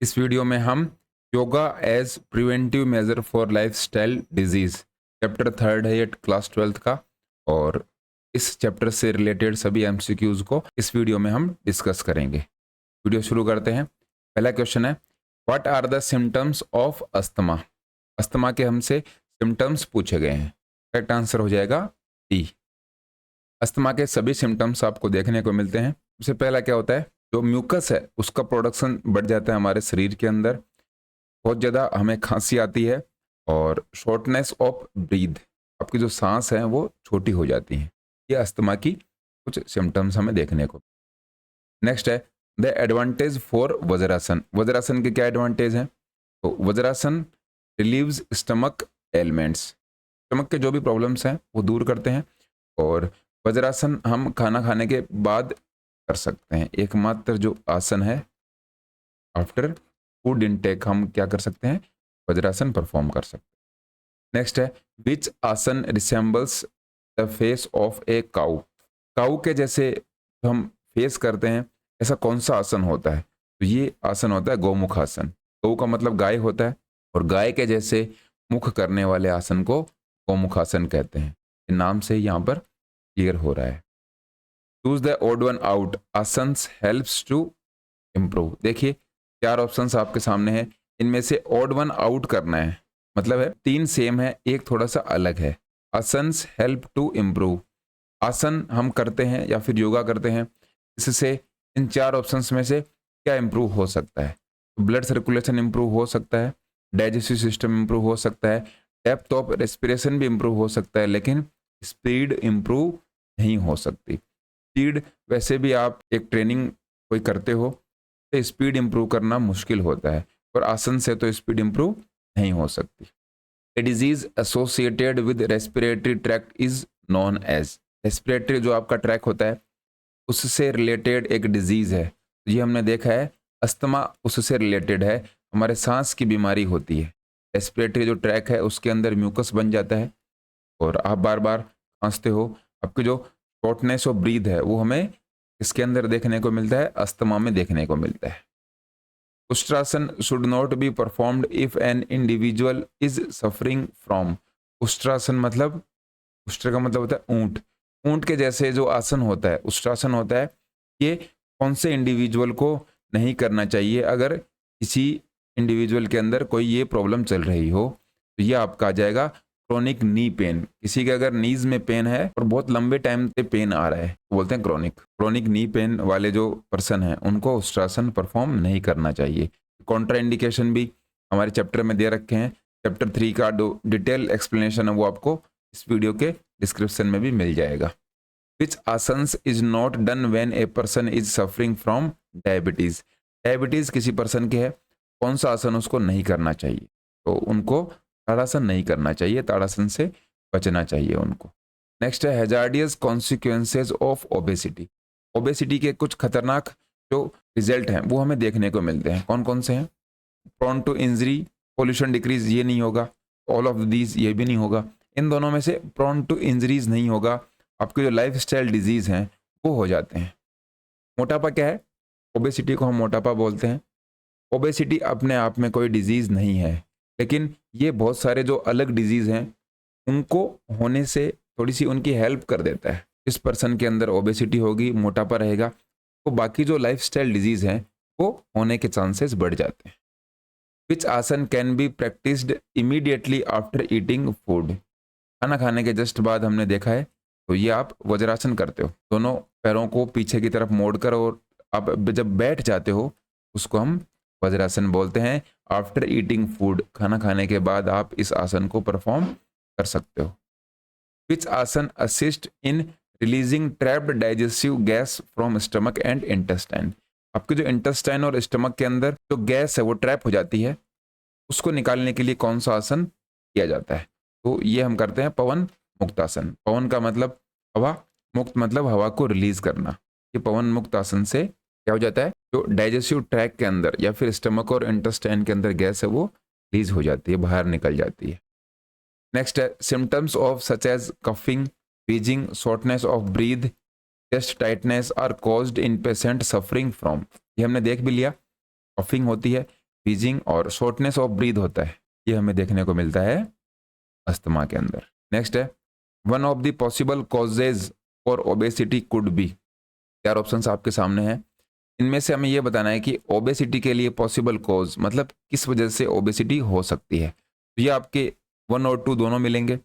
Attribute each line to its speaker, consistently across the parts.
Speaker 1: इस वीडियो में हम yoga as preventive measure for lifestyle disease chapter 3 है ये क्लास 12th का। और इस चैप्टर से रिलेटेड सभी एमसीक्यूज को इस वीडियो में हम डिस्कस करेंगे। वीडियो शुरू करते हैं। पहला क्वेश्चन है, what are the symptoms of asthma. Asthma के हमसे सिम्टम्स पूछे गए हैं। करेक्ट आंसर हो जाएगा डी। अस्थमा के सभी सिम्टम्स आपको देखने को मिलते हैं। सबसे पहला क्या होता है, जो म्यूकस है उसका प्रोडक्शन बढ़ जाता है हमारे शरीर के अंदर। बहुत ज़्यादा हमें खांसी आती है और शॉर्टनेस ऑफ ब्रीथ, आपकी जो सांस है वो छोटी हो जाती है। ये अस्थमा की कुछ सिम्टम्स हमें देखने को। नेक्स्ट है the advantage for vajrasana. Vajrasana के क्या एडवांटेज हैं? तो vajrasana relieves stomach elements, stomach के जो भी प्रॉब्लम्स हैं वो दूर करते हैं। और वज्रासन हम खाना खाने के बाद कर सकते हैं। एकमात्र जो आसन है आफ्टर फूड इनटेक हम क्या कर सकते हैं, वज्रासन परफॉर्म कर सकते हैं। नेक्स्ट है विच आसन resembles the face of a cow. Cow के जैसे जो हम फेस करते हैं ऐसा कौन सा आसन होता है? तो ये आसन होता है गौमुख आसन। गौ का मतलब गाय होता है और गाय के जैसे मुख करने वाले आसन को गौमुख आसन कहते हैं। नाम से यहाँ पर क्लियर हो रहा है। Choose the odd one out asanas helps to improve. देखिए 4 ऑप्शंस आपके सामने हैं, इनमें से ऑड वन आउट करना है। मतलब है 3 सेम है, एक थोड़ा सा अलग है। आसन्स हेल्प टू इम्प्रूव, आसन हम करते हैं या फिर योगा करते हैं, इससे इन 4 ऑप्शंस में से क्या इम्प्रूव हो सकता है? ब्लड सर्कुलेशन इम्प्रूव हो सकता है, डाइजेस्टिव सिस्टम इम्प्रूव हो सकता है, डेप्थ ऑफ रेस्पिरेशन भी इम्प्रूव हो सकता है, लेकिन स्पीड इम्प्रूव नहीं हो सकती। स्पीड वैसे भी आप एक ट्रेनिंग कोई करते हो तो स्पीड इंप्रूव करना मुश्किल होता है, और आसन से तो स्पीड इंप्रूव नहीं हो सकती। A disease associated with respiratory tract is known as. Respiratory जो आपका ट्रैक होता है उससे रिलेटेड एक डिजीज है। ये हमने देखा है अस्थमा उससे रिलेटेड है, हमारे सांस की बीमारी होती है। रेस्पिरेटरी जो ट्रैक है उसके अंदर म्यूकस बन जाता है और आप बार बार खांसते हो। आपकी जो शॉर्टनेस ऑफ ब्रीथ है वो हमें इसके अंदर देखने को मिलता है, अस्थमा में देखने को मिलता है। Ushtrasana should not be performed if an individual is suffering from. Ushtrasana मतलब, उष्ट्र का मतलब होता है ऊंट। ऊंट के जैसे जो आसन होता है उष्ट्रासन होता है, ये कौन से इंडिविजुअल को नहीं करना चाहिए? अगर किसी इंडिविजुअल के अंदर कोई ये प्रॉब्लम चल रही हो तो ये आपका आ जाएगा क्रोनिक नी पेन। किसी के अगर नीज में पेन है और बहुत लंबे टाइम से पेन आ रहा है तो बोलते हैं क्रोनिक नी पेन वाले जो पर्सन है उनको उष्ट्रासन परफॉर्म नहीं करना चाहिए। कॉन्ट्रा इंडिकेशन भी हमारे चैप्टर में दे रखे हैं। चैप्टर 3 का जो डिटेल एक्सप्लेनेशन है वो आपको इस वीडियो के डिस्क्रिप्शन में भी मिल जाएगा। Which asanas is not done when a person is suffering from diabetes. Diabetes किसी पर्सन के है, कौन सा आसन उसको नहीं करना चाहिए? तो उनको ताड़ासन नहीं करना चाहिए, ताड़ासन से बचना चाहिए उनको। नेक्स्ट है hazardous consequences of obesity. Obesity के कुछ खतरनाक जो रिजल्ट हैं वो हमें देखने को मिलते हैं। कौन कौन से हैं? Prone to injury, pollution decrease, ये नहीं होगा। ऑल ऑफ दीज, ये भी नहीं होगा। इन दोनों में से प्रोन टू इंजरीज नहीं होगा। आपके जो लाइफ स्टाइल डिजीज हैं वो हो जाते हैं। मोटापा क्या है? ओबेसिटी को हम मोटापा बोलते हैं। ओबेसिटी अपने आप में कोई डिजीज नहीं है, लेकिन ये बहुत सारे जो अलग डिजीज हैं उनको होने से थोड़ी सी उनकी हेल्प कर देता है। इस पर्सन के अंदर ओबेसिटी होगी, मोटापा रहेगा, तो बाकी जो लाइफस्टाइल डिजीज हैं वो होने के चांसेस बढ़ जाते हैं। विच आसन can be practised immediately after eating food. खाना खाने के जस्ट बाद हमने देखा है, तो ये आप वज्रासन करते हो, दोनों पैरों को पीछे की तरफ मोड़कर, और आप जब बैठ जाते हो उसको हम वज्रासन बोलते हैं। आफ्टर ईटिंग फूड, खाना खाने के बाद आप इस आसन को परफॉर्म कर सकते हो। विच आसन assist in releasing trapped digestive gas from stomach and intestine. आपके जो इंटेस्टाइन और स्टमक के अंदर जो गैस है वो ट्रैप हो जाती है, उसको निकालने के लिए कौन सा आसन किया जाता है? तो ये हम करते हैं पवन मुक्त आसन। पवन का मतलब हवा, मुक्त मतलब हवा को रिलीज करना। ये पवन मुक्त आसन से क्या हो जाता है, जो डाइजेस्टिव ट्रैक के अंदर या फिर स्टमक और इंटेस्टाइन के अंदर गैस है वो रिलीज हो जाती है, बाहर निकल जाती है। नेक्स्ट है symptoms of such as coughing, wheezing, shortness of breath, chest tightness are caused in patient suffering from. ये हमने देख भी लिया, कफिंग होती है, व्हीजिंग और शॉर्टनेस ऑफ ब्रीथ होता है, ये हमें देखने को मिलता है अस्थमा के अंदर। नेक्स्ट है one of the possible causes for obesity could be. 4 options आपके सामने हैं, इनमें से हमें यह बताना है कि ओबेसिटी के लिए पॉसिबल कॉज मतलब किस वजह से ओबेसिटी हो सकती है। तो ये आपके 1 और 2 दोनों मिलेंगे,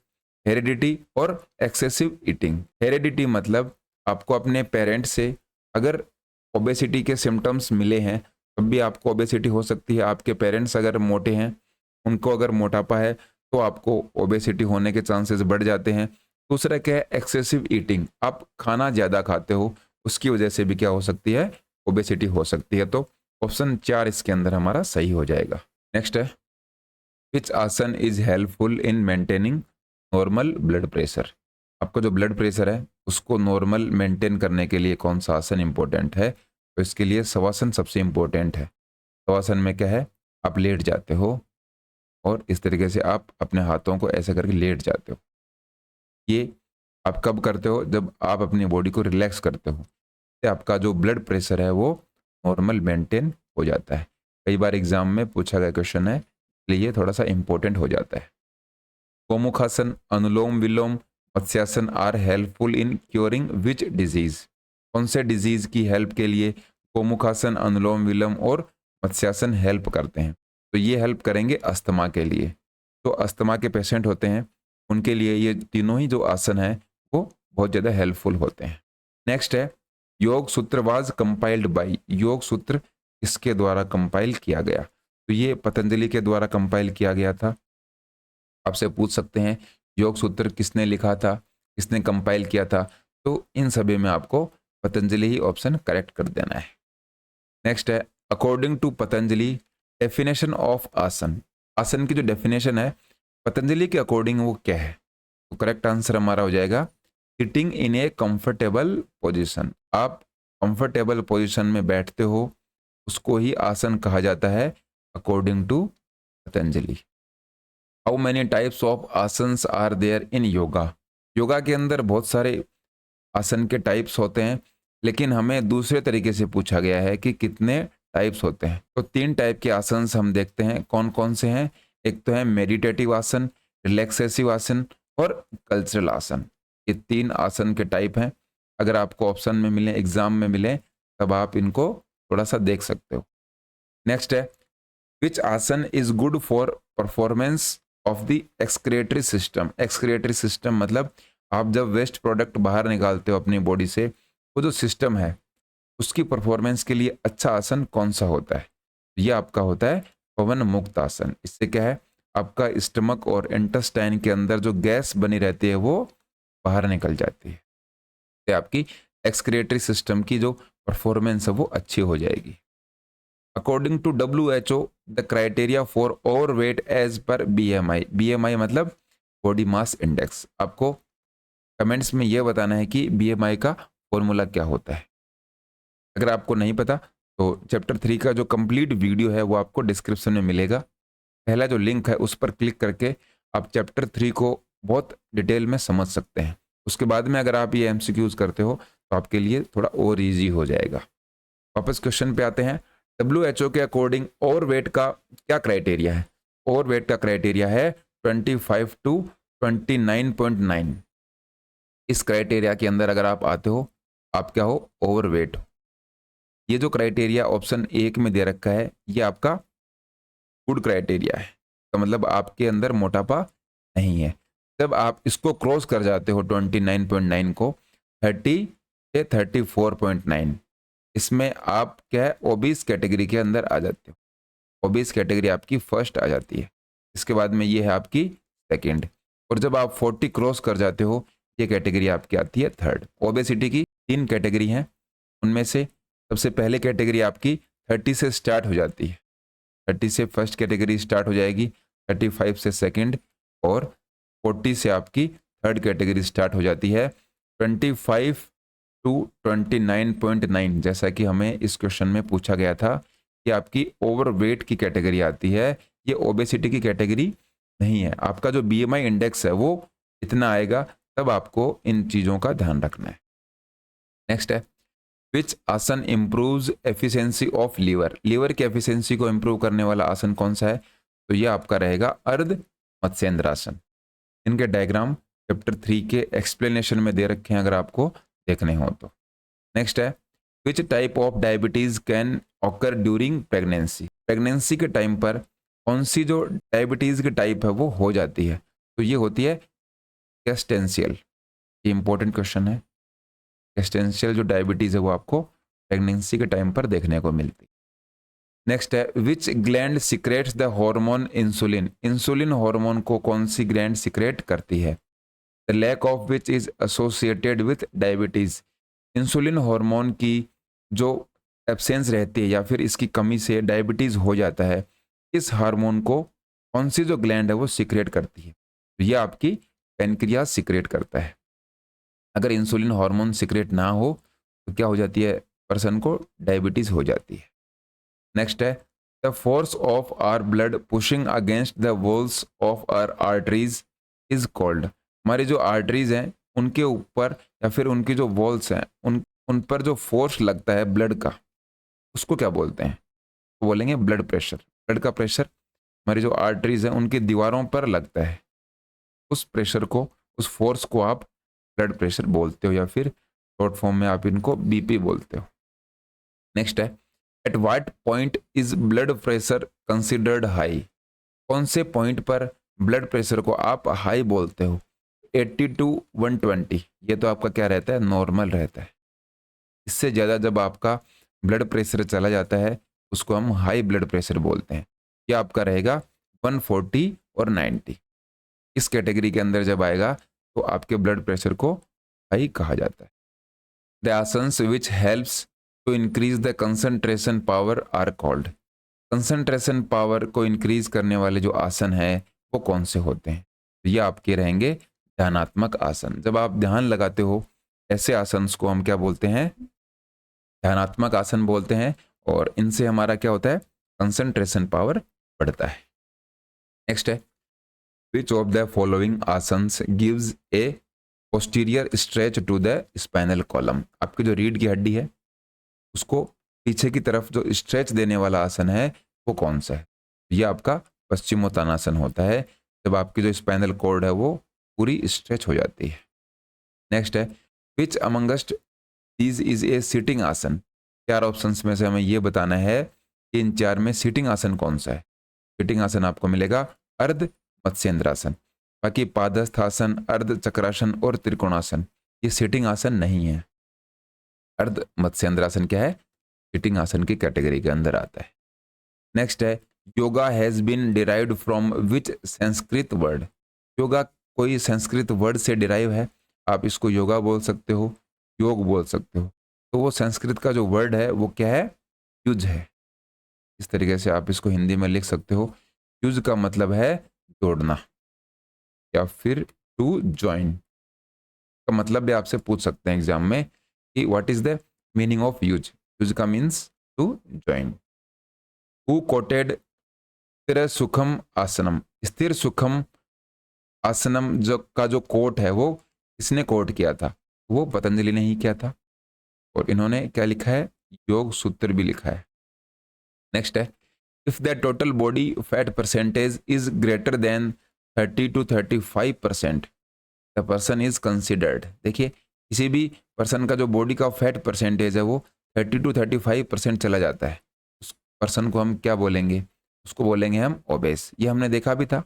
Speaker 1: हेरिडिटी और एक्सेसिव ईटिंग। हेरिडिटी मतलब आपको अपने पेरेंट्स से अगर ओबेसिटी के सिम्टम्स मिले हैं तब भी आपको ओबेसिटी हो सकती है। आपके पेरेंट्स अगर मोटे हैं, उनको अगर मोटापा है तो आपको ओबेसिटी होने के चांसेस बढ़ जाते हैं। दूसरा क्या है, एक्सेसिव ईटिंग, आप खाना ज़्यादा खाते हो, उसकी वजह से भी क्या हो सकती है, ओबेसिटी हो सकती है। तो ऑप्शन 4 इसके अंदर हमारा सही हो जाएगा। नेक्स्ट है which asana is helpful in maintaining normal blood pressure. आपका जो ब्लड प्रेशर है उसको नॉर्मल मेंटेन करने के लिए कौन सा आसन इंपॉर्टेंट है, तो इसके लिए शवासन सबसे इंपॉर्टेंट है। शवासन में क्या है, आप लेट जाते हो और इस तरीके से आप अपने हाथों को ऐसे करके लेट जाते हो। ये आप कब करते हो, जब आप अपनी बॉडी को रिलैक्स करते हो, तो आपका जो ब्लड प्रेशर है वो नॉर्मल मेंटेन हो जाता है। कई बार एग्जाम में पूछा गया क्वेश्चन है, इसलिए ये थोड़ा सा इंपॉर्टेंट हो जाता है। Gomukhasana, Anulom Vilom, Matsyasana are helpful in curing which disease. कौन से डिजीज की हेल्प के लिए गोमुखासन, अनुलोम विलोम और मत्स्यासन हेल्प करते हैं, तो ये हेल्प करेंगे अस्थमा के लिए। तो अस्थमा के पेशेंट होते हैं उनके लिए ये तीनों ही जो आसन है वो बहुत ज़्यादा हेल्पफुल होते हैं। नेक्स्ट है योग सूत्र वाज कंपाइल्ड बाय। योग सूत्र किसके द्वारा कंपाइल किया गया, तो ये पतंजलि के द्वारा कंपाइल किया गया था। आपसे पूछ सकते हैं योग सूत्र किसने लिखा था, किसने कंपाइल किया था, तो इन सभी में आपको पतंजलि ही ऑप्शन करेक्ट कर देना है। नेक्स्ट है according to Patanjali definition of asana. आसन की जो डेफिनेशन है पतंजलि के अकॉर्डिंग वो क्या है, तो करेक्ट आंसर हमारा हो जाएगा sitting in a comfortable position. आप कंफर्टेबल पोजीशन में बैठते हो उसको ही आसन कहा जाता है according to Patanjali. How many types of asanas are there in yoga. Yoga के अंदर बहुत सारे आसन के टाइप्स होते हैं, लेकिन हमें दूसरे तरीके से पूछा गया है कि कितने टाइप्स होते हैं। तो 3 टाइप के आसन हम देखते हैं कौन कौन से हैं। एक तो है मेडिटेटिव आसन, रिलैक्सेसिव आसन और कल्चरल आसन। ये 3 आसन के टाइप हैं। अगर आपको ऑप्शन में मिले, एग्जाम में मिले, तब आप इनको थोड़ा सा देख सकते हो। नेक्स्ट है which asana is good for performance of the excretory system. Excretory system मतलब आप जब वेस्ट प्रोडक्ट बाहर निकालते हो अपनी बॉडी से, वो जो सिस्टम है उसकी परफॉर्मेंस के लिए अच्छा आसन कौन सा होता है, ये आपका होता है पवन मुक्त आसन। इससे क्या है, आपका स्टमक और इंटेस्टाइन के अंदर जो गैस बनी रहती है वो बाहर निकल जाती है, तो आपकी एक्सक्रिएटरी सिस्टम की जो परफॉर्मेंस है वो अच्छी हो जाएगी। According to WHO the criteria for overweight as per BMI। BMI मतलब बॉडी मास इंडेक्स। आपको कमेंट्स में यह बताना है कि BMI का फॉर्मूला क्या होता है। अगर आपको नहीं पता तो चैप्टर 3 का जो कंप्लीट वीडियो है वो आपको डिस्क्रिप्शन में मिलेगा। पहला जो लिंक है उस पर क्लिक करके आप चैप्टर 3 को बहुत डिटेल में समझ सकते हैं। उसके बाद में अगर आप ये MCQs करते हो तो आपके लिए थोड़ा और ईजी हो जाएगा। वापस क्वेश्चन पे आते हैं। WHO के अकॉर्डिंग ओवरवेट का क्या क्राइटेरिया है। ओवरवेट का क्राइटेरिया है 25 to 29.9। इस क्राइटेरिया के अंदर अगर आप आते हो आप क्या हो, ओवरवेट हो। ये जो क्राइटेरिया ऑप्शन 1 में दे रखा है ये आपका गुड क्राइटेरिया है, तो मतलब आपके अंदर मोटापा नहीं है। जब आप इसको क्रॉस कर जाते हो 29.9 को 30 से 34.9, इसमें आप क्या है, ओबीस कैटेगरी के अंदर आ जाते हो। ओबीस कैटेगरी आपकी फर्स्ट आ जाती है, इसके बाद में ये है आपकी सेकंड, और जब आप 40 क्रॉस कर जाते हो ये कैटेगरी आपकी आती है थर्ड। ओबेसिटी की 3 कैटेगरी हैं, उनमें से सबसे पहले कैटेगरी आपकी 30 से स्टार्ट हो जाती है। 30 से फर्स्ट कैटेगरी स्टार्ट हो जाएगी, 35 से सेकंड, और 40 से आपकी थर्ड कैटेगरी स्टार्ट हो जाती है। 25 टू 29.9 जैसा कि हमें इस क्वेश्चन में पूछा गया था कि आपकी ओवरवेट की कैटेगरी आती है, ये ओबेसिटी की कैटेगरी नहीं है। आपका जो BMI इंडेक्स है वो इतना आएगा, तब आपको इन चीज़ों का ध्यान रखना है। नेक्स्ट है which asana improves efficiency of liver, liver की एफिशिएंसी को इम्प्रूव करने वाला आसन कौन सा है? तो ये आपका रहेगा अर्ध मत्स्येंद्रासन। इनके डायग्राम चैप्टर 3 के एक्सप्लेनेशन में दे रखे हैं अगर आपको देखने हो तो। नेक्स्ट है which type of diabetes can occur during pregnancy, pregnancy के टाइम पर कौन सी जो डायबिटीज की टाइप है वो हो जाती है? तो ये होती है गेस्टेंशियल, ये इंपॉर्टेंट क्वेश्चन है। गेस्टेंशियल जो डायबिटीज है वो आपको प्रेगनेंसी के टाइम पर देखने को मिलती है। नेक्स्ट है which gland secretes the hormone insulin, insulin hormone को कौन सी ग्लैंड सिक्रेट करती है? The lack of which is associated with diabetes, insulin hormone की जो एब्सेंस रहती है या फिर इसकी कमी से डायबिटीज हो जाता है, इस हार्मोन को कौन सी जो ग्लैंड है वो सिक्रेट करती है? तो ये आपकी पेनक्रियास सिक्रेट करता है। अगर इंसुलिन हार्मोन सिक्रेट ना हो तो क्या हो जाती है? पर्सन को डायबिटीज हो जाती है। नेक्स्ट है the force of our blood pushing against the walls of our arteries is called, हमारी जो आर्टरीज हैं उनके ऊपर या फिर उनकी जो वॉल्स हैं उन पर जो फोर्स लगता है ब्लड का, उसको क्या बोलते हैं? तो बोलेंगे ब्लड प्रेशर। ब्लड का प्रेशर हमारी जो आर्टरीज हैं उनकी दीवारों पर लगता है, उस प्रेशर को, उस फोर्स को आप ब्लड प्रेशर बोलते हो या फिर शॉर्ट फॉर्म में आप इनको बीपी बोलते हो। नेक्स्ट है at what point is blood pressure considered high, कौन से पॉइंट पर ब्लड प्रेशर को आप हाई बोलते हो? 80 to 120, ये तो आपका क्या रहता है? नॉर्मल रहता है। इससे ज़्यादा जब आपका ब्लड प्रेशर चला जाता है उसको हम हाई ब्लड प्रेशर बोलते हैं। ये आपका रहेगा 140 और 90, इस कैटेगरी के अंदर जब आएगा तो आपके ब्लड प्रेशर को हाई कहा जाता है। The asanas which helps to increase the concentration power are called, concentration power को इंक्रीज करने वाले जो आसन है वो कौन से होते हैं? ये आपके रहेंगे ध्यानात्मक आसन। जब आप ध्यान लगाते हो ऐसे आसन को हम क्या बोलते हैं? ध्यानात्मक आसन बोलते हैं। और इनसे हमारा क्या होता है? कंसंट्रेशन पावर बढ़ता है। नेक्स्ट है which of the following asanas gives a posterior stretch to the spinal column, आपकी जो रीढ़ की हड्डी है उसको पीछे की तरफ जो स्ट्रेच देने वाला आसन है वो कौन सा है? ये आपका पश्चिमोत्तानासन होता है, जब आपकी जो स्पाइनल कॉर्ड है वो पूरी स्ट्रेच हो जाती है। नेक्स्ट है which amongst these is a sitting asana, 4 options में से हमें ये बताना है कि इन 4 में सिटिंग आसन कौन सा है? सिटिंग आसन आपको मिलेगा अर्ध मत्स्येंद्रासन। बाकी पादस्थ आसन, अर्ध चक्रासन और त्रिकोणासन ये सिटिंग आसन नहीं है। अर्ध मत्स्येंद्रासन क्या है? सिटिंग आसन की कैटेगरी के अंदर आता है। नेक्स्ट है yoga has been derived from which Sanskrit word, yoga कोई संस्कृत वर्ड से डिराइव है, आप इसको योगा बोल सकते हो, योग बोल सकते हो। तो वो संस्कृत का जो वर्ड है वो क्या है? युज है। इस तरीके से आप इसको हिंदी में लिख सकते हो। युज का मतलब है जोड़ना या फिर टू ज्वाइन का मतलब भी आपसे पूछ सकते हैं एग्जाम में कि what is the meaning of yuj, yuj का means to join. Who quoted स्थिर सुखम आसनम, स्थिर सुखम आसनम जो का जो कोट है वो किसने कोट किया था? वो पतंजलि ने ही किया था। और इन्होंने क्या लिखा है? योग सूत्र भी लिखा है। नेक्स्ट है if the total body fat percentage is greater than 30 to 35% the person is considered, देखिए किसी भी पर्सन का जो बॉडी का फैट परसेंटेज है वो 30 to 35% चला जाता है, उस पर्सन को हम क्या बोलेंगे? उसको बोलेंगे हम ओबेस। ये हमने देखा भी था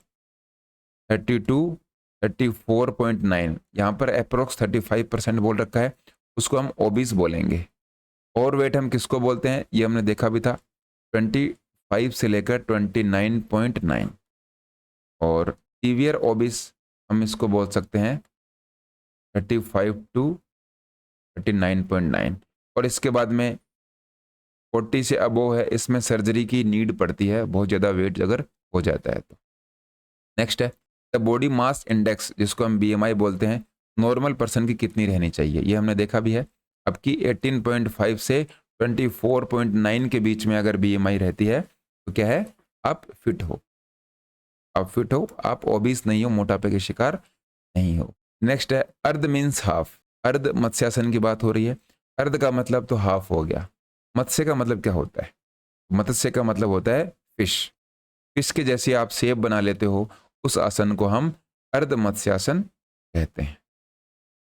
Speaker 1: 32 34.9, यहाँ पर अप्रोक्स 35% बोल रखा है, उसको हम ओबीस बोलेंगे। और वेट हम किसको बोलते हैं? ये हमने देखा भी था 25 से लेकर 29.9। और सीवियर ओबिस हम इसको बोल सकते हैं 35 to 39.9। और इसके बाद में 40 से अबोव है, इसमें सर्जरी की नीड पड़ती है, बहुत ज़्यादा वेट अगर हो जाता है तो। नेक्स्ट है द बॉडी मास इंडेक्स जिसको हम बीएमआई बोलते हैं, नॉर्मल पर्सन की कितनी रहनी चाहिए? ये हमने देखा भी है। आपकी 18.5 से 24.9 के बीच में अगर बीएमआई रहती है तो क्या है? आप फिट हो, आप फिट हो, आप ओबीस नहीं हो, मोटापे के शिकार नहीं हो। नेक्स्ट है अर्ध मीन्स हाफ, अर्ध मत्स्यासन की बात हो रही है। अर्ध का मतलब तो हाफ हो गया। मत्स्य का मतलब क्या होता है? मत्स्य का मतलब होता है फिश। फिश के जैसे आप शेप बना लेते हो, उस आसन को हम अर्ध मत्स्यासन कहते हैं।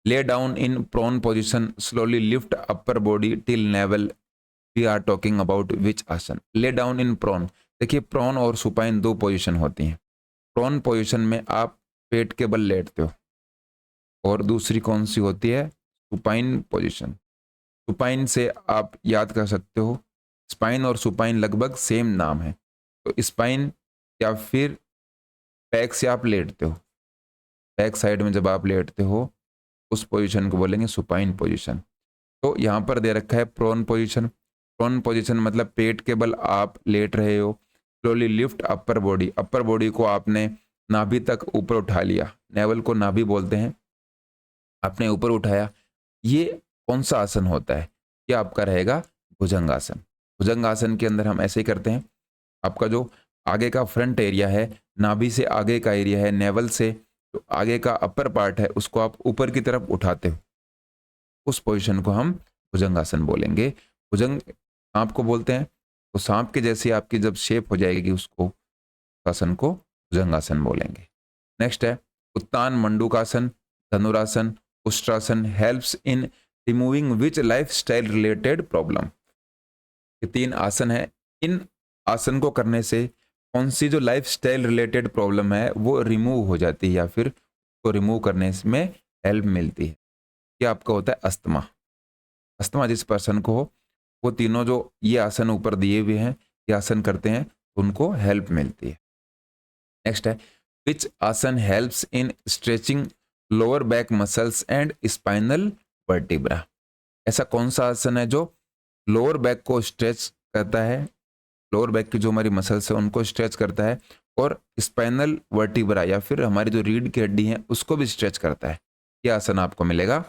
Speaker 1: Lay down in prone position, slowly lift upper body till navel. We are talking about which asana? Lay down in prone. देखिए प्रोन और सुपाइन दो पोजीशन होती हैं। प्रोन पोजीशन में आप पेट के बल लेटते हो, और दूसरी कौन सी होती है? Supine position. सुपाइन से आप याद कर सकते हो, स्पाइन और सुपाइन लगभग सेम नाम है। तो स्पाइन या फिर बैक से आप लेटते हो, बैक साइड में जब आप लेटते हो उस पोजीशन को बोलेंगे सुपाइन पोजीशन। तो यहाँ पर दे रखा है प्रोन पोजीशन। प्रोन पोजीशन मतलब पेट के बल आप लेट रहे हो। Slowly lift upper body, upper body को आपने नाभि तक ऊपर उठा लिया, नेवल को नाभि बोलते हैं, आपने ऊपर उठाया। ये कौन सा आसन होता है? ये आपका रहेगा भुजंगासन। भुजंगासन के अंदर हम ऐसे ही करते हैं, आपका जो आगे का फ्रंट एरिया है, नाभि से आगे का एरिया है, नेवल से तो आगे का अपर पार्ट है, उसको आप ऊपर की तरफ उठाते हो, उस पोजीशन को हम भुजंगासन बोलेंगे। भुजंग सांप को बोलते हैं, तो सांप के जैसी आपकी जब शेप हो जाएगी उसको आसन को भुजंगासन बोलेंगे। नेक्स्ट है Uttana Mandukasana, Dhanurasana, Ushtrasana. Helps in removing which lifestyle related problem. ये तीन आसन है। इन आसन को करने से कौन सी जो लाइफ स्टाइल रिलेटेड प्रॉब्लम है वो रिमूव हो जाती है, या फिर उसको रिमूव करने में हेल्प मिलती है। ये आपका होता है अस्थमा। अस्थमा जिस पर्सन को हो, वो तीनों जो ये आसन ऊपर दिए हुए हैं, ये आसन करते हैं, उनको हेल्प मिलती है। नेक्स्ट है विच आसन helps in stretching lower back muscles and spinal vertebra. ऐसा कौन सा आसन है जो लोअर बैक को स्ट्रेच करता है, लोअर बैक की जो हमारी मसल्स है उनको स्ट्रेच करता है, और स्पाइनल वर्टिब्रा या फिर हमारी जो रीढ़ की हड्डी है उसको भी स्ट्रेच करता है। ये आसन आपको मिलेगा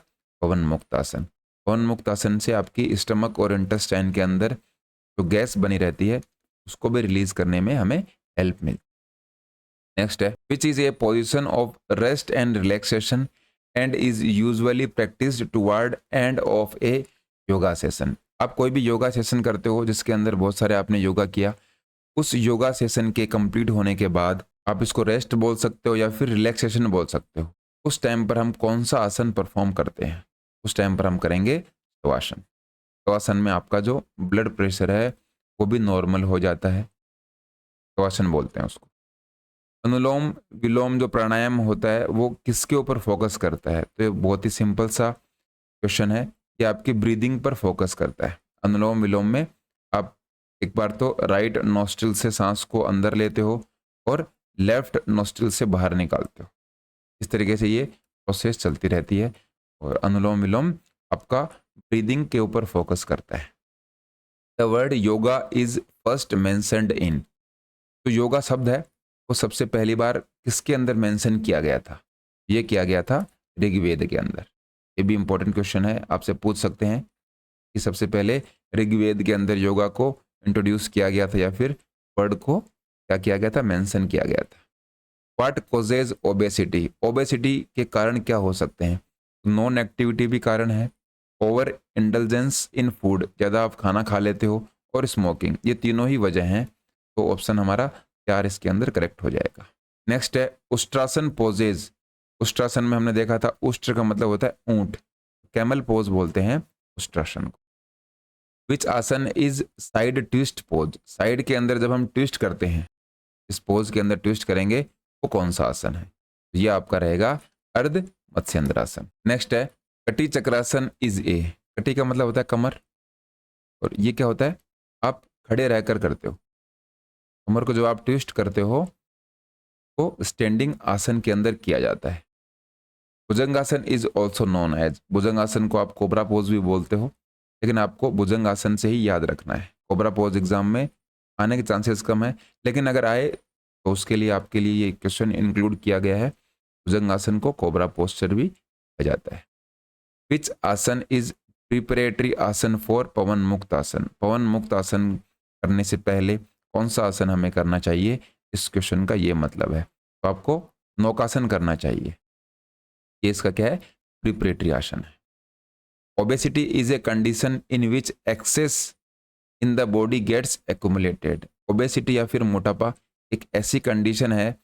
Speaker 1: पवन मुक्त आसन। पवन मुक्त आसन से आपकी स्टमक और इंटेस्टाइन के अंदर जो गैस बनी रहती है उसको भी रिलीज करने में हमें हेल्प मिलती है। नेक्स्ट है which is a position of rest and relaxation and is usually practised toward end of A yoga session. आप कोई भी योगा सेशन करते हो जिसके अंदर बहुत सारे आपने योगा किया, उस योगा सेशन के कंप्लीट होने के बाद आप इसको रेस्ट बोल सकते हो या फिर रिलैक्सेशन बोल सकते हो। उस टाइम पर हम कौन सा आसन परफॉर्म करते हैं? उस टाइम पर हम करेंगे शवासन। शवासन में आपका जो ब्लड प्रेशर है वो भी नॉर्मल हो जाता है, शवासन बोलते हैं उसको। अनुलोम विलोम जो प्राणायाम होता है वो किसके ऊपर फोकस करता है? तो ये बहुत ही सिंपल सा क्वेश्चन है, ये आपकी ब्रीदिंग पर फोकस करता है। अनुलोम विलोम में आप एक बार तो राइट नोस्ट्रिल से सांस को अंदर लेते हो और लेफ्ट नोस्ट्रिल से बाहर निकालते हो। इस तरीके से ये प्रोसेस चलती रहती है, और अनुलोम विलोम आपका ब्रीदिंग के ऊपर फोकस करता है। The word yoga is first mentioned in. तो योगा शब्द है वो सबसे पहली बार किसके अंदर मेंशन किया गया था? ये किया गया था ऋग्वेद के अंदर। ये भी इंपॉर्टेंट क्वेश्चन है, आपसे पूछ सकते हैं कि सबसे पहले ऋग्वेद के अंदर योगा को इंट्रोड्यूस किया गया था या फिर वर्ड को क्या किया गया था? मेंशन किया गया था। What causes obesity? ओबेसिटी के कारण क्या हो सकते हैं? नॉन एक्टिविटी भी कारण है, ओवर इंडल्जेंस इन फूड, ज़्यादा आप खाना खा लेते हो, और स्मोकिंग। ये तीनों ही वजह हैं। तो ऑप्शन हमारा 4 इसके अंदर करेक्ट हो जाएगा। नेक्स्ट है उष्ट्रासन पोजेज। उष्ट्रासन में हमने देखा था उष्ट्र का मतलब होता है ऊंट, कैमल पोज बोलते हैं उष्ट्रासन को। विच asana is side twist pose? Side के अंदर जब हम ट्विस्ट करते हैं, इस पोज के अंदर ट्विस्ट करेंगे, वो कौन सा आसन है? ये आपका रहेगा अर्ध मत्स्येंद्रासन। नेक्स्ट है कटी चक्रासन इज ए। कटी का मतलब होता है कमर, और ये क्या होता है? आप खड़े रहकर करते हो। कमर को जो आप ट्विस्ट करते हो वो स्टैंडिंग आसन के अंदर किया जाता है। भुजंगासन इज ऑल्सो नोन एज। भुजंगासन को आप कोबरा पोज भी बोलते हो, लेकिन आपको भुजंगासन से ही याद रखना है। कोबरा पोज एग्जाम में आने के चांसेस कम है, लेकिन अगर आए तो उसके लिए आपके लिए ये क्वेश्चन इंक्लूड किया गया है। भुजंगासन को कोबरा पोस्चर भी कहा जाता है। विच आसन इज प्रिपरेटरी आसन फॉर पवन मुक्त आसन? पवन मुक्त आसन करने से पहले कौन सा आसन हमें करना चाहिए? इस क्वेश्चन का ये मतलब है। तो आपको नौकासन करना चाहिए। ये इसका क्या है? प्रिपरेटरी आसन है। Obesity is a condition in which excess in the body gets accumulated. Obesity या फिर मोटापा एक ऐसी कंडीशन है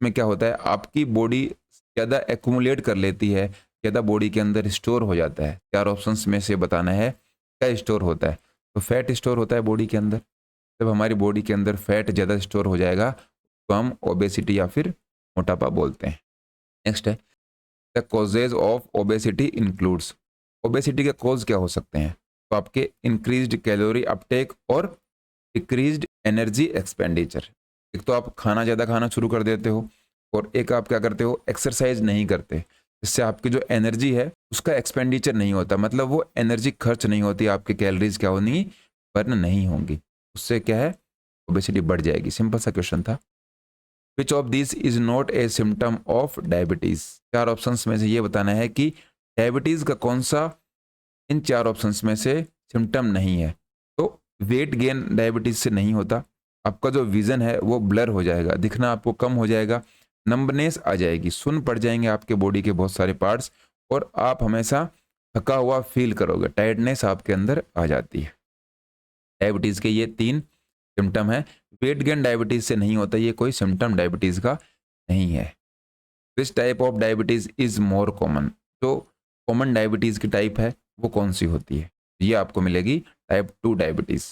Speaker 1: में क्या होता है, आपकी बॉडी ज़्यादा एक्यूमुलेट कर लेती है, ज़्यादा बॉडी के अंदर स्टोर हो जाता है। 4 ऑप्शंस में से बताना है क्या स्टोर होता है। तो फैट स्टोर होता है बॉडी के अंदर। जब हमारी बॉडी के अंदर फैट ज़्यादा स्टोर हो जाएगा तो हम ओबेसिटी या फिर मोटापा बोलते हैं। नेक्स्ट है the causes of obesity includes. Obesity के कॉज क्या हो सकते हैं? तो आपके इंक्रीज्ड कैलोरी अपटेक और डिक्रीज्ड एनर्जी एक्सपेंडिचर। एक तो आप खाना ज़्यादा खाना शुरू कर देते हो और एक आप क्या करते हो, एक्सरसाइज नहीं करते, जिससे आपकी जो एनर्जी है उसका एक्सपेंडिचर नहीं होता, मतलब वो एनर्जी खर्च नहीं होती, आपकी कैलोरीज क्या होनी, बर्न नहीं होंगी। उससे क्या है, ओबेसिटी बढ़ जाएगी। सिंपल सा क्वेश्चन था। विच of this is not a symptom of diabetes. 4 options में से ये बताना है कि डायबिटीज का कौन सा इन 4 ऑप्शंस में से सिम्टम नहीं है। तो वेट गेन डायबिटीज से नहीं होता, आपका जो विजन है वो ब्लर हो जाएगा, दिखना आपको कम हो जाएगा, नंबनेस आ जाएगी, सुन पड़ जाएंगे आपके बॉडी के बहुत सारे पार्ट्स और आप हमेशा थका हुआ फील करोगे, टायर्डनेस आपके अंदर आ जाती है। डायबिटीज के ये 3 सिम्टम है। वेट गेन डायबिटीज से नहीं होता, ये कोई सिम्टम डायबिटीज का नहीं है। Which type of diabetes is more common. जो कॉमन डायबिटीज की टाइप है वो कौन सी होती है? ये आपको मिलेगी टाइप 2 डायबिटीज।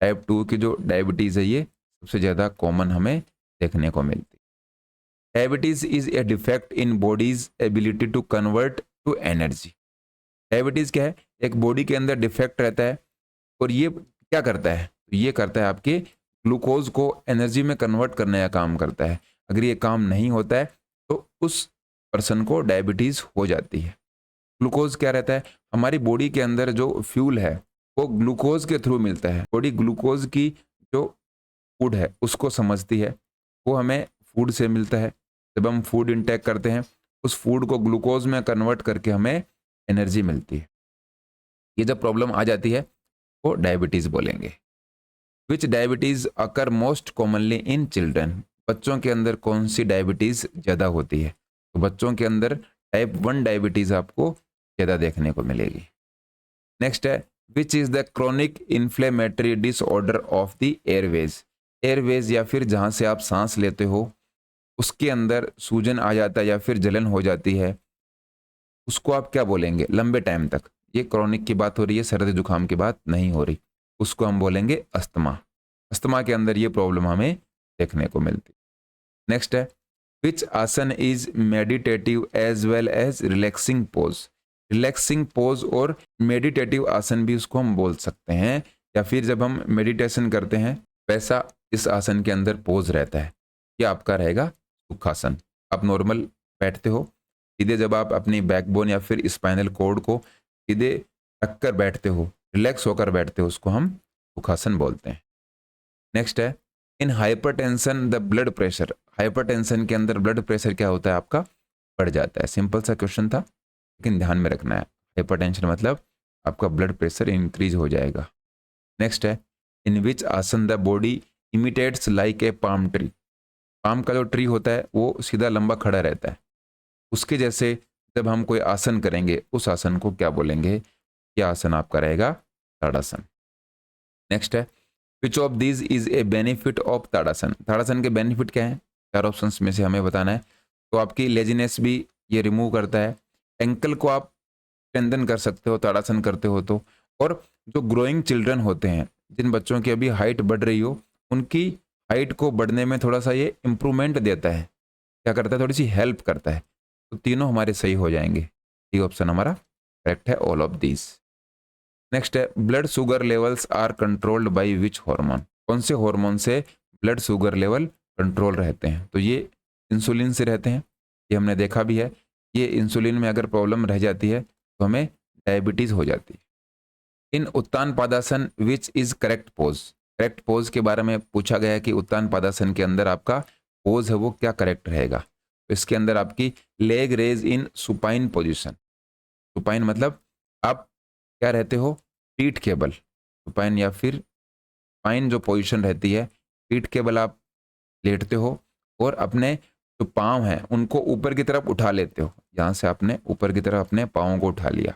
Speaker 1: टाइप 2 की जो डायबिटीज है ये सबसे ज़्यादा कॉमन हमें देखने को मिलती है। Diabetes is a defect in body's ability to convert to energy. Diabetes क्या है, एक बॉडी के अंदर डिफेक्ट रहता है और ये क्या करता है, ये करता है आपके ग्लूकोज को एनर्जी में कन्वर्ट करने का काम करता है। अगर ये काम नहीं होता है तो उस पर्सन को डायबिटीज हो जाती है। ग्लूकोज क्या रहता है, हमारी बॉडी के अंदर जो फ्यूल है वो ग्लूकोज के थ्रू मिलता है। बॉडी ग्लूकोज की जो फूड है उसको समझती है, वो हमें फूड से मिलता है। जब हम फूड इंटेक करते हैं उस फूड को ग्लूकोज में कन्वर्ट करके हमें एनर्जी मिलती है। ये जब प्रॉब्लम आ जाती है वो डायबिटीज बोलेंगे। Which diabetes occur most commonly in children. बच्चों के अंदर कौन सी डायबिटीज ज़्यादा होती है? तो बच्चों के अंदर टाइप 1 डायबिटीज आपको ज़्यादा देखने को मिलेगी। नेक्स्ट है which is the chronic inflammatory disorder of the Airways. Airways या फिर जहाँ से आप सांस लेते हो उसके अंदर सूजन आ जाता है या फिर जलन हो जाती है, उसको आप क्या बोलेंगे लंबे टाइम तक? ये क्रोनिक की बात हो रही है, सर्दी जुकाम की बात नहीं हो रही। उसको हम बोलेंगे अस्थमा। अस्थमा के अंदर ये प्रॉब्लम हमें देखने को मिलती। नेक्स्ट है which asana is meditative as well as relaxing pose. Relaxing pose और मेडिटेटिव आसन भी उसको हम बोल सकते हैं, या फिर जब हम मेडिटेशन करते हैं वैसा इस आसन के अंदर पोज रहता है। ये आपका रहेगा सुखासन। आप नॉर्मल बैठते हो सीधे, जब आप अपनी बैकबोन या फिर स्पाइनल कॉर्ड को सीधे रख कर बैठते हो, रिलैक्स होकर बैठते हो, उसको हम सुखासन बोलते हैं। नेक्स्ट है इन hypertension the blood pressure. Hypertension के अंदर ब्लड प्रेशर क्या होता है आपका, बढ़ जाता है। सिंपल सा क्वेश्चन था लेकिन ध्यान में रखना है, हाइपरटेंशन मतलब आपका ब्लड प्रेशर इंक्रीज हो जाएगा। नेक्स्ट है इन विच आसन the body imitates like a palm tree. Palm का जो ट्री होता है वो सीधा लंबा खड़ा रहता है, उसके जैसे जब हम कोई आसन करेंगे उस आसन को क्या बोलेंगे? यह आसन आपका रहेगा ताड़ासन। नेक्स्ट है which of this is a benefit of Tadasana. Tadasana के बेनिफिट क्या है? 4 ऑप्शंस में से हमें बताना है। तो आपकी लेजीनेस भी ये रिमूव करता है, एंकल को आप स्ट्रेंथन कर सकते हो ताड़ासन करते हो तो, और जो ग्रोइंग चिल्ड्रन होते हैं, जिन बच्चों की अभी हाइट बढ़ रही हो, उनकी हाइट को बढ़ने में थोड़ा सा ये इम्प्रूवमेंट देता है। क्या करता है? थोड़ी सी हेल्प करता है। तो तीनों हमारे सही हो जाएंगे। ये ऑप्शन हमारा करेक्ट है, ऑल ऑफ दिस। नेक्स्ट है blood sugar levels are controlled by which hormone. कौन से हार्मोन से ब्लड शुगर लेवल कंट्रोल रहते हैं? तो ये इंसुलिन से रहते हैं, ये हमने देखा भी है। ये इंसुलिन में अगर प्रॉब्लम रह जाती है तो हमें डायबिटीज हो जाती है। In Uttana Padasana which is correct pose. Correct pose के बारे में पूछा गया है कि उत्तान पादासन के अंदर आपका पोज है वो क्या करेक्ट रहेगा। तो इसके अंदर आपकी leg raise in supine position. Supine मतलब आप क्या रहते हो, पीठ के बल। सुपाइन या फिर पाइन जो पोजीशन रहती है, पीठ के बल आप लेटते हो और अपने जो पाँव हैं उनको ऊपर की तरफ उठा लेते हो। यहाँ से आपने ऊपर की तरफ अपने पाँवों को उठा लिया,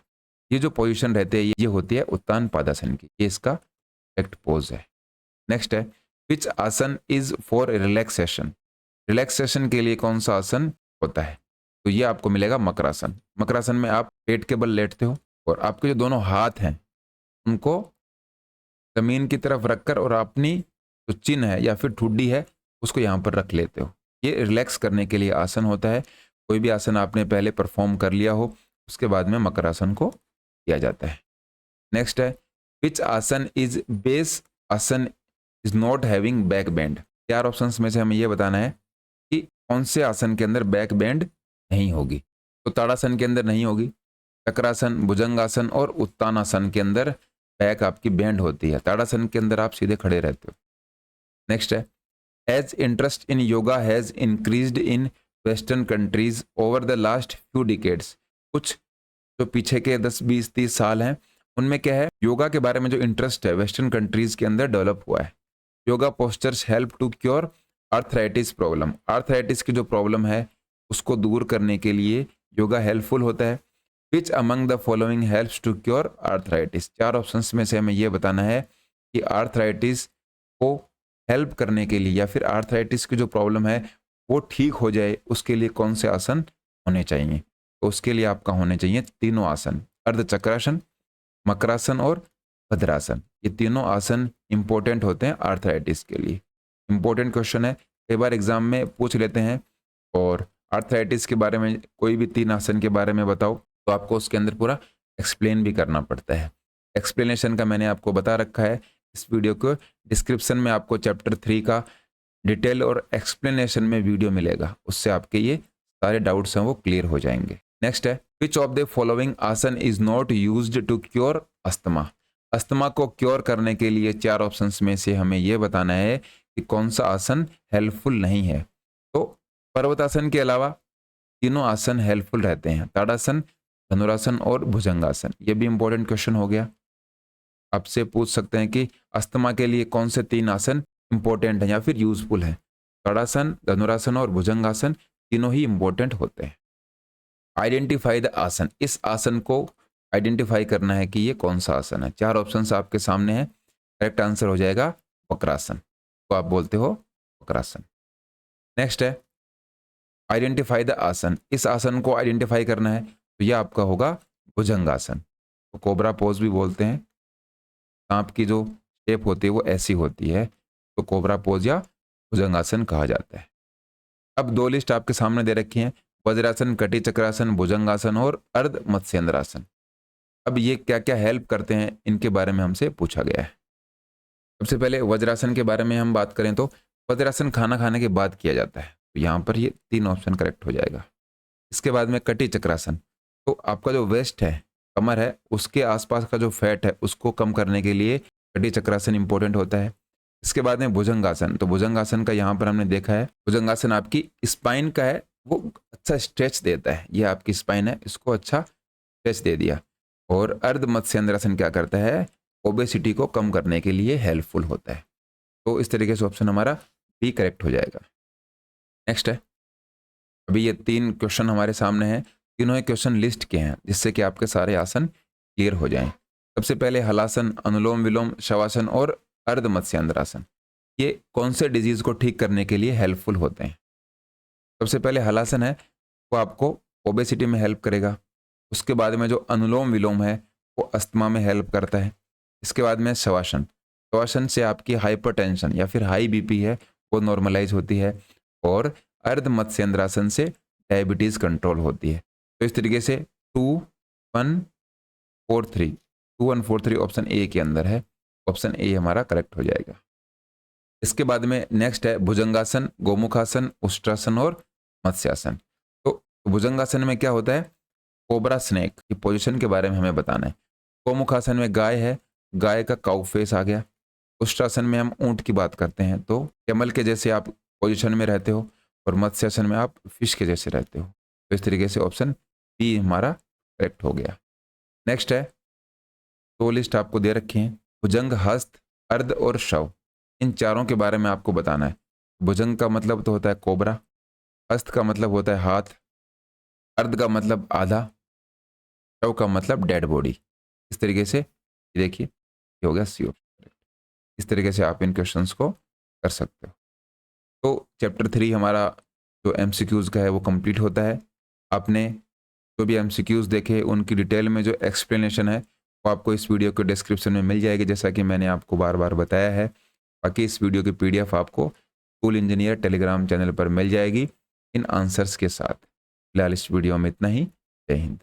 Speaker 1: ये जो पोजीशन रहते हैं ये होती है उत्तान पादासन की, ये इसका करेक्ट पोज है। नेक्स्ट है which asana is for relaxation, relaxation के लिए कौन सा आसन होता है? तो ये आपको मिलेगा मकरासन। मकरासन में आप पेट के बल लेटते हो और आपके जो दोनों हाथ हैं उनको जमीन की तरफ रखकर और अपनी जो चिन है या फिर ठुड्डी है उसको यहाँ पर रख लेते हो। ये रिलैक्स करने के लिए आसन होता है। कोई भी आसन आपने पहले परफॉर्म कर लिया हो उसके बाद में मकरासन को किया जाता है। नेक्स्ट है विच आसन इज बेस आसन is not having back bend. 4 options में से हमें ये बताना है कि कौन से आसन के अंदर बैक बेंड नहीं होगी। तो ताड़ासन के अंदर नहीं होगी, चक्रासन, भुजंगासन और उत्तानासन के अंदर बैक आपकी बेंड होती है। ताड़ासन के अंदर आप सीधे खड़े रहते हो। नेक्स्ट है as interest in yoga has increased in western countries over the last few decades. कुछ जो पीछे के 10, 20, 30 साल हैं उनमें क्या है, योगा के बारे में जो इंटरेस्ट है वेस्टर्न कंट्रीज के अंदर डेवलप हुआ है। Yoga postures help to cure arthritis problem. Arthritis की जो प्रॉब्लम है उसको दूर करने के लिए योगा हेल्पफुल होता है। Which among the following helps to cure arthritis. 4 options में से हमें यह बताना है कि आर्थराइटिस को हेल्प करने के लिए या फिर आर्थराइटिस की जो प्रॉब्लम है वो ठीक हो जाए उसके लिए कौन से आसन होने चाहिए। तो उसके लिए आपका होने चाहिए तीनों आसन, अर्धचक्रासन, मकरासन और भद्रासन। ये तीनों आसन इंपॉर्टेंट होते हैं आर्थराइटिस के लिए। इंपॉर्टेंट क्वेश्चन है, कई बार एग्जाम में पूछ लेते हैं। और आर्थराइटिस के बारे में कोई भी 3 आसन के बारे में बताओ तो आपको उसके अंदर पूरा एक्सप्लेन भी करना पड़ता है। एक्सप्लेनेशन का मैंने आपको बता रखा है। इस वीडियो को डिस्क्रिप्शन में आपको चैप्टर 3 का डिटेल और एक्सप्लेनेशन में वीडियो मिलेगा, उससे आपके ये सारे डाउट्स हैं वो क्लियर हो जाएंगे। नेक्स्ट है which of the following asana is not used to cure asthma. Asthma को क्योर करने के लिए 4 ऑप्शंस में से हमें यह बताना है कि कौन सा आसन हेल्पफुल नहीं है। तो पर्वतासन के अलावा तीनों आसन हेल्पफुल रहते हैं, ताड़ासन, धनुरासन और भुजंगासन। ये भी इंपॉर्टेंट क्वेश्चन हो गया। आपसे पूछ सकते हैं कि अस्थमा के लिए कौन से 3 आसन इंपॉर्टेंट हैं या फिर यूजफुल हैं। ताड़ासन, धनुरासन और भुजंगासन तीनों ही इंपॉर्टेंट होते हैं। आइडेंटिफाई द आसन, इस आसन को आइडेंटिफाई करना है कि ये कौन सा आसन है। 4 ऑप्शंस आपके सामने हैं, करेक्ट आंसर हो जाएगा वक्रासन, तो आप बोलते हो वक्रासन। नेक्स्ट है आइडेंटिफाई द आसन, इस आसन को आइडेंटिफाई करना है तो ये आपका होगा भुजंगासन, तो कोबरा पोज भी बोलते हैं। सांप की जो शेप होती है वो ऐसी होती है, तो कोबरा पोज या भुजंगासन कहा जाता है। अब 2 लिस्ट आपके सामने दे रखी हैं, वज्रासन, कटी चक्रासन, भुजंगासन और अर्ध मत्स्येंद्रासन। अब ये क्या क्या हेल्प करते हैं इनके बारे में हमसे पूछा गया है। सबसे पहले वज्रासन के बारे में हम बात करें तो वज्रासन खाना खाने के बाद किया जाता है, तो यहाँ पर ये 3 ऑप्शन करेक्ट हो जाएगा। इसके बाद में कटी चक्रासन, तो आपका जो वेस्ट है, कमर है, उसके आसपास का जो फैट है उसको कम करने के लिए कटी चक्रासन इंपॉर्टेंट होता है। इसके बाद में भुजंगासन, तो भुजंगासन का यहाँ पर हमने देखा है, भुजंगासन आपकी स्पाइन का है, वो अच्छा स्ट्रेच देता है। ये आपकी स्पाइन है, इसको अच्छा स्ट्रेच दे दिया। और अर्ध मत्स्येंद्रासन क्या करता है, ओबेसिटी को कम करने के लिए हेल्पफुल होता है। तो इस तरीके से ऑप्शन हमारा बी करेक्ट हो जाएगा। नेक्स्ट है, अभी ये 3 क्वेश्चन हमारे सामने हैं, तीनों ही क्वेश्चन लिस्ट के हैं जिससे कि आपके सारे आसन क्लियर हो जाएं। सबसे पहले हलासन, अनुलोम विलोम, शवासन और अर्ध मत्स्येंद्रासन, ये कौन से डिजीज को ठीक करने के लिए हेल्पफुल होते हैं। सबसे पहले हलासन है, वो आपको ओबेसिटी में हेल्प करेगा। उसके बाद में जो अनुलोम विलोम है वो अस्थमा में हेल्प करता है। इसके बाद में शवासन, शवासन से आपकी हाइपरटेंशन या फिर हाई बीपी है वो नॉर्मलाइज होती है। और अर्ध मत्स्येंद्रासन से डायबिटीज कंट्रोल होती है। तो इस तरीके से 2, 1, 4, 3, 2, 1, 4, 3 ऑप्शन ए के अंदर है, ऑप्शन ए हमारा करेक्ट हो जाएगा। इसके बाद में नेक्स्ट है भुजंगासन, गोमुखासन, उष्ट्रासन और मत्स्यासन। तो भुजंगासन में क्या होता है, कोबरा स्नेक की पोजीशन के बारे में हमें बताना है। गोमुखासन में गाय है, गाय का काउ फेस आ गया। उष्ट्रासन में हम ऊंट की बात करते हैं, तो कैमल के जैसे आप पोजीशन में रहते हो। और मत्स्यासन में आप फिश के जैसे रहते हो। तो इस तरीके से ऑप्शन बी हमारा करेक्ट हो गया। नेक्स्ट है, 2 लिस्ट आपको दे रखी हैं, भुजंग, हस्त, अर्ध और शव। इन चारों के बारे में आपको बताना है। भुजंग का मतलब तो होता है कोबरा, हस्त का मतलब होता है हाथ, अर्ध का मतलब आधा, शव का मतलब डेड बॉडी। इस तरीके से ये देखिए ये हो गया सी ऑप्शन। इस तरीके से आप इन क्वेश्चंस को कर सकते हो। तो चैप्टर 3 हमारा जो एमसीक्यूज़ का है वो कंप्लीट होता है। आपने जो भी एमसीक्यूज़ देखे उनकी डिटेल में जो एक्सप्लेनेशन है वो आपको इस वीडियो के डिस्क्रिप्शन में मिल जाएगी, जैसा कि मैंने आपको बार-बार बताया है। बाकी इस वीडियो की पीडीएफ आपको स्कूल इंजीनियर टेलीग्राम चैनल पर मिल जाएगी इन आंसर्स के साथ। फिलहाल इस वीडियो में इतना ही। जय हिंद।